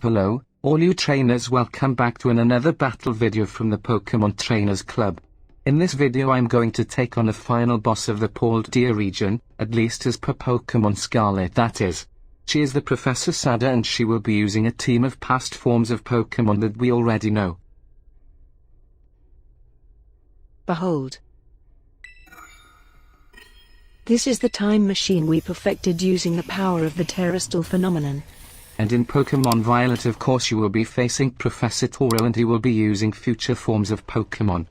Hello, all you trainers, welcome back to another battle video from the Pokemon Trainers Club. In this video I'm going to take on the final boss of the Paldea region, at least as per Pokemon Scarlet that is. She is the Professor Sada and she will be using a team of past forms of Pokemon that we already know. Behold. This is the time machine we perfected using the power of the terrestrial phenomenon. And in Pokemon Violet of course you will be facing Professor Turo and he will be using future forms of Pokemon.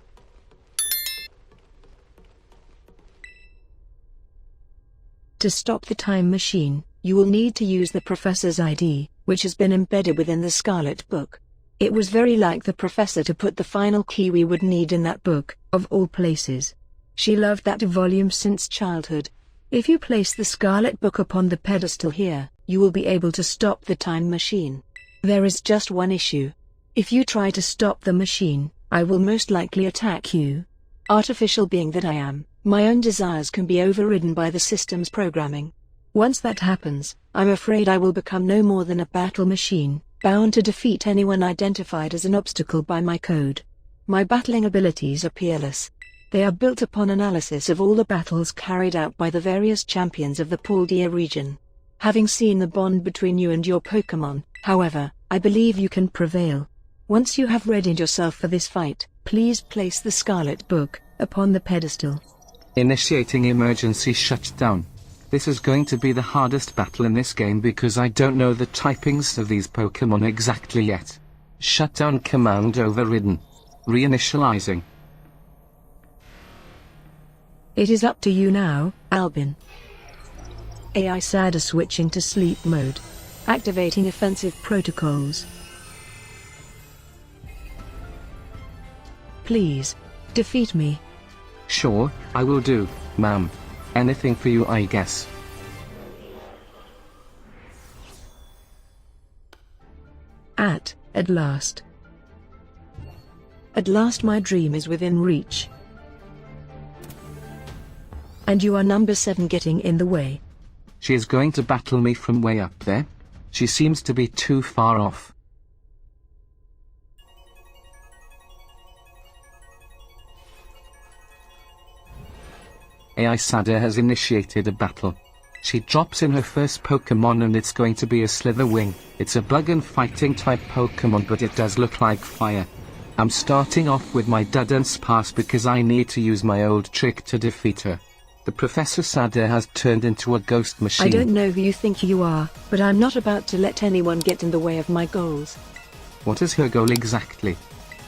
To stop the time machine, you will need to use the Professor's ID, which has been embedded within the Scarlet book. It was very like the Professor to put the final key we would need in that book, of all places. She loved that volume since childhood. If you place the Scarlet book upon the pedestal here, you will be able to stop the time machine. There is just one issue. If you try to stop the machine, I will most likely attack you. Artificial being that I am, my own desires can be overridden by the system's programming. Once that happens, I'm afraid I will become no more than a battle machine, bound to defeat anyone identified as an obstacle by my code. My battling abilities are peerless. They are built upon analysis of all the battles carried out by the various champions of the Paldea region. Having seen the bond between you and your Pokemon, however, I believe you can prevail. Once you have readied yourself for this fight, please place the Scarlet book upon the pedestal. Initiating emergency shutdown. This is going to be the hardest battle in this game because I don't know the typings of these Pokemon exactly yet. Shutdown command overridden. Reinitializing. It is up to you now, Albin. AI Sada switching to sleep mode. Activating offensive protocols. Please, defeat me. Sure, I will do, ma'am. Anything for you I guess. At last. At last my dream is within reach. And you are number 7 getting in the way. She is going to battle me from way up there. She seems to be too far off. AI Sada has initiated a battle. She drops in her first Pokemon and it's going to be a Slither Wing. It's a bug and fighting type Pokemon but it does look like fire. I'm starting off with my Dudance Pass because I need to use my old trick to defeat her. The Professor Sada has turned into a ghost machine. I don't know who you think you are, but I'm not about to let anyone get in the way of my goals. What is her goal exactly?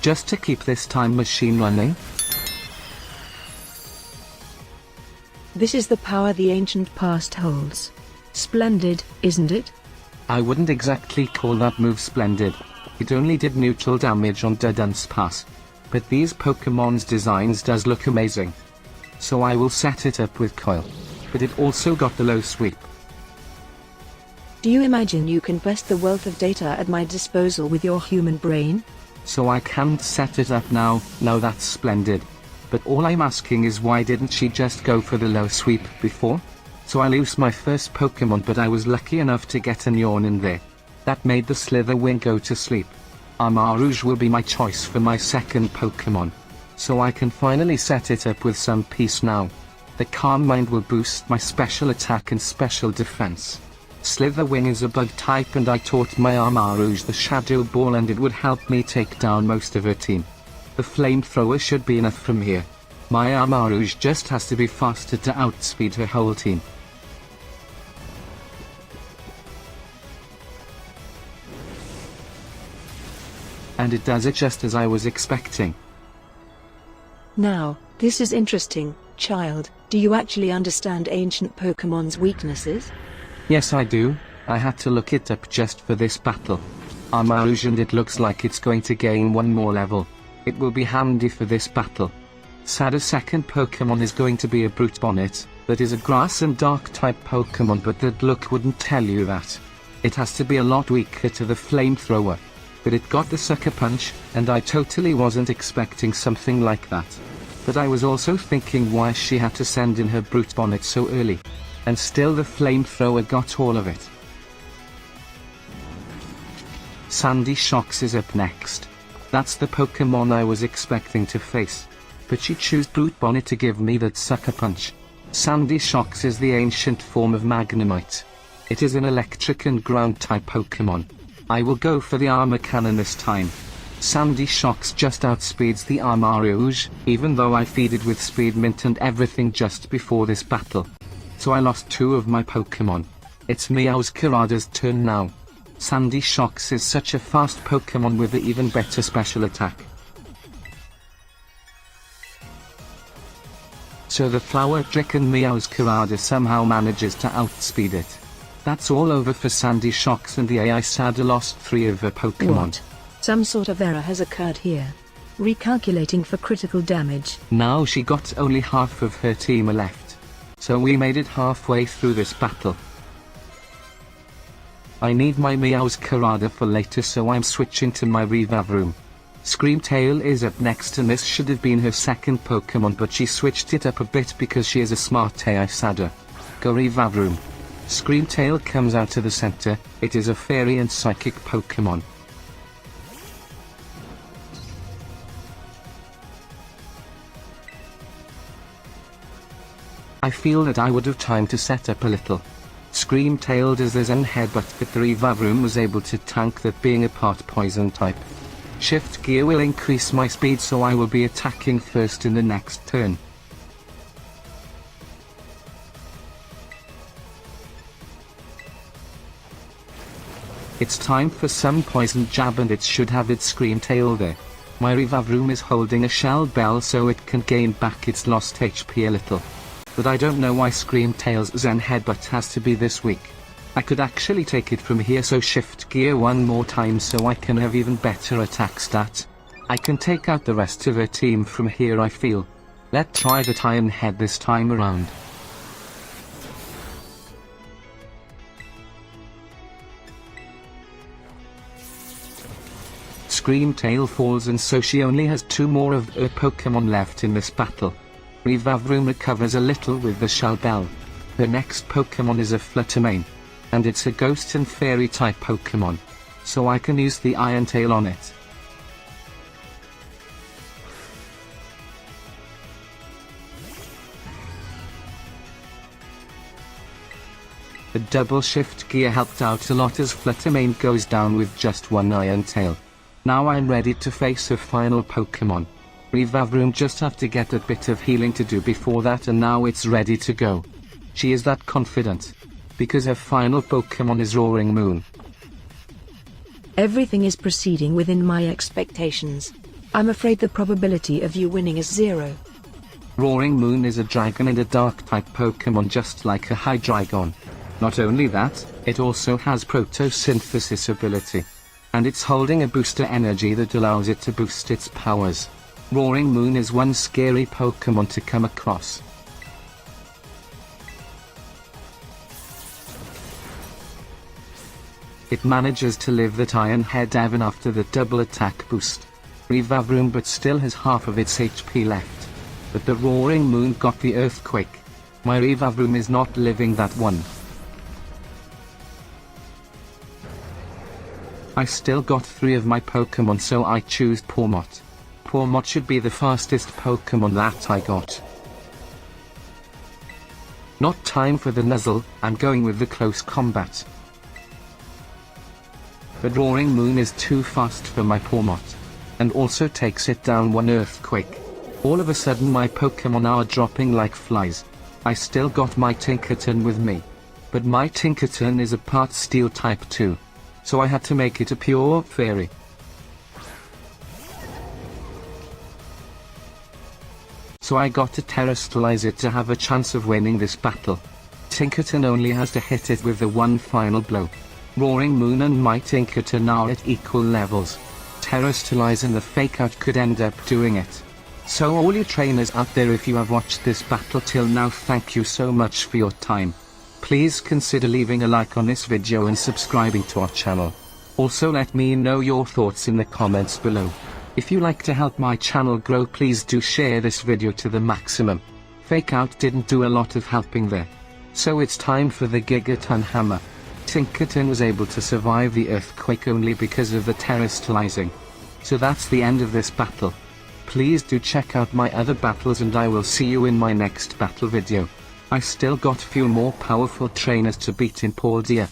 Just to keep this time machine running? This is the power the ancient past holds. Splendid, isn't it? I wouldn't exactly call that move splendid. It only did neutral damage on Dudance Pass. But these Pokemon's designs does look amazing. So I will set it up with Coil. But it also got the low sweep. Do you imagine you can best the wealth of data at my disposal with your human brain? So I can't set it up now, that's splendid. But all I'm asking is why didn't she just go for the low sweep before? So I lose my first Pokemon but I was lucky enough to get an yawn in there. That made the Slither Wing go to sleep. Armarouge will be my choice for my second Pokemon. So I can finally set it up with some peace now. The Calm Mind will boost my special attack and special defense. Slither Wing is a bug type and I taught my Armarouge the Shadow Ball and it would help me take down most of her team. The Flamethrower should be enough from here. My Armarouge just has to be faster to outspeed her whole team. And it does it just as I was expecting. Now, this is interesting, child. Do you actually understand ancient Pokemon's weaknesses? Yes I do. I had to look it up just for this battle. Armarouge and it looks like it's going to gain one more level. It will be handy for this battle. Sada's second Pokemon is going to be a Brute Bonnet, that is a grass and dark type Pokemon but that look wouldn't tell you that. It has to be a lot weaker to the Flamethrower. But it got the Sucker Punch, and I totally wasn't expecting something like that. But I was also thinking why she had to send in her Brute Bonnet so early. And still the Flamethrower got all of it. Sandy Shocks is up next. That's the Pokemon I was expecting to face. But she chose Brute Bonnet to give me that sucker punch. Sandy Shocks is the ancient form of Magnemite. It is an electric and ground type Pokemon. I will go for the armor cannon this time. Sandy Shocks just outspeeds the Arceus, even though I feed it with Speed Mint and everything just before this battle. So I lost 2 of my Pokemon. It's Meowscarada's turn now. Sandy Shocks is such a fast Pokemon with an even better special attack. So the flower-stricken Meowscarada somehow manages to outspeed it. That's all over for Sandy Shocks, and the AI Sada lost 3 of her Pokemon. What? Some sort of error has occurred here. Recalculating for critical damage. Now she got only half of her team left. So we made it halfway through this battle. I need my Meowscarada for later, so I'm switching to my Rivavroom. Screamtail is up next, and this should have been her second Pokemon, but she switched it up a bit because she is a smart AI Sada. Go Rivavroom. Screamtail comes out of the center. It is a fairy and psychic Pokemon. I feel that I would have time to set up a little. Screamtail does the Zen Headbutt, but the Rivavroom was able to tank that, being a part poison type. Shift gear will increase my speed, so I will be attacking first in the next turn. It's time for some poison jab, and it should have its Screamtail there. My Rivavroom is holding a shell bell so it can gain back its lost HP a little. But I don't know why Screamtail's Zen Headbutt has to be this weak. I could actually take it from here, so shift gear one more time so I can have even better attack stat. I can take out the rest of her team from here, I feel. Let's try that Iron Head this time around. Screamtail falls, and so she only has 2 more of her Pokemon left in this battle. Rivavroom recovers a little with the Shell Bell. Her next Pokemon is a Flutter Mane, and it's a Ghost and Fairy type Pokemon, so I can use the Iron Tail on it. The double shift gear helped out a lot, as Flutter Mane goes down with just 1 Iron Tail. Now I'm ready to face her final Pokemon. Rivavroom just have to get a bit of healing to do before that, and now it's ready to go. She is that confident, because her final Pokemon is Roaring Moon. Everything is proceeding within my expectations. I'm afraid the probability of you winning is 0. Roaring Moon is a dragon and a dark type Pokemon, just like a Hydreigon. Not only that, it also has photosynthesis ability. And it's holding a booster energy that allows it to boost its powers. Roaring Moon is one scary Pokemon to come across. It manages to live that Iron Head even after the double attack boost. Rivavroom but still has half of its HP left. But the Roaring Moon got the Earthquake. My Rivavroom is not living that one. I still got 3 of my Pokemon, so I choose Pormot. Pormot should be the fastest Pokemon that I got. Not time for the nuzzle, I'm going with the close combat. But Roaring Moon is too fast for my Pormot, and also takes it down 1 Earthquake. All of a sudden my Pokemon are dropping like flies. I still got my Tinkaton with me. But my Tinkaton is a part Steel type too, so I had to make it a pure Fairy. So I got to terrestrialize it to have a chance of winning this battle. Tinkaton only has to hit it with the 1 final blow. Roaring Moon and my Tinkaton are at equal levels. Terrestrializing the fake out could end up doing it. So all you trainers out there, if you have watched this battle till now, thank you so much for your time. Please consider leaving a like on this video and subscribing to our channel. Also let me know your thoughts in the comments below. If you like to help my channel grow, please do share this video to the maximum. Fake out didn't do a lot of helping there. So it's time for the Gigaton Hammer. Tinkaton was able to survive the earthquake only because of the terrestrializing. So that's the end of this battle. Please do check out my other battles and I will see you in my next battle video. I still got few more powerful trainers to beat in Paldia.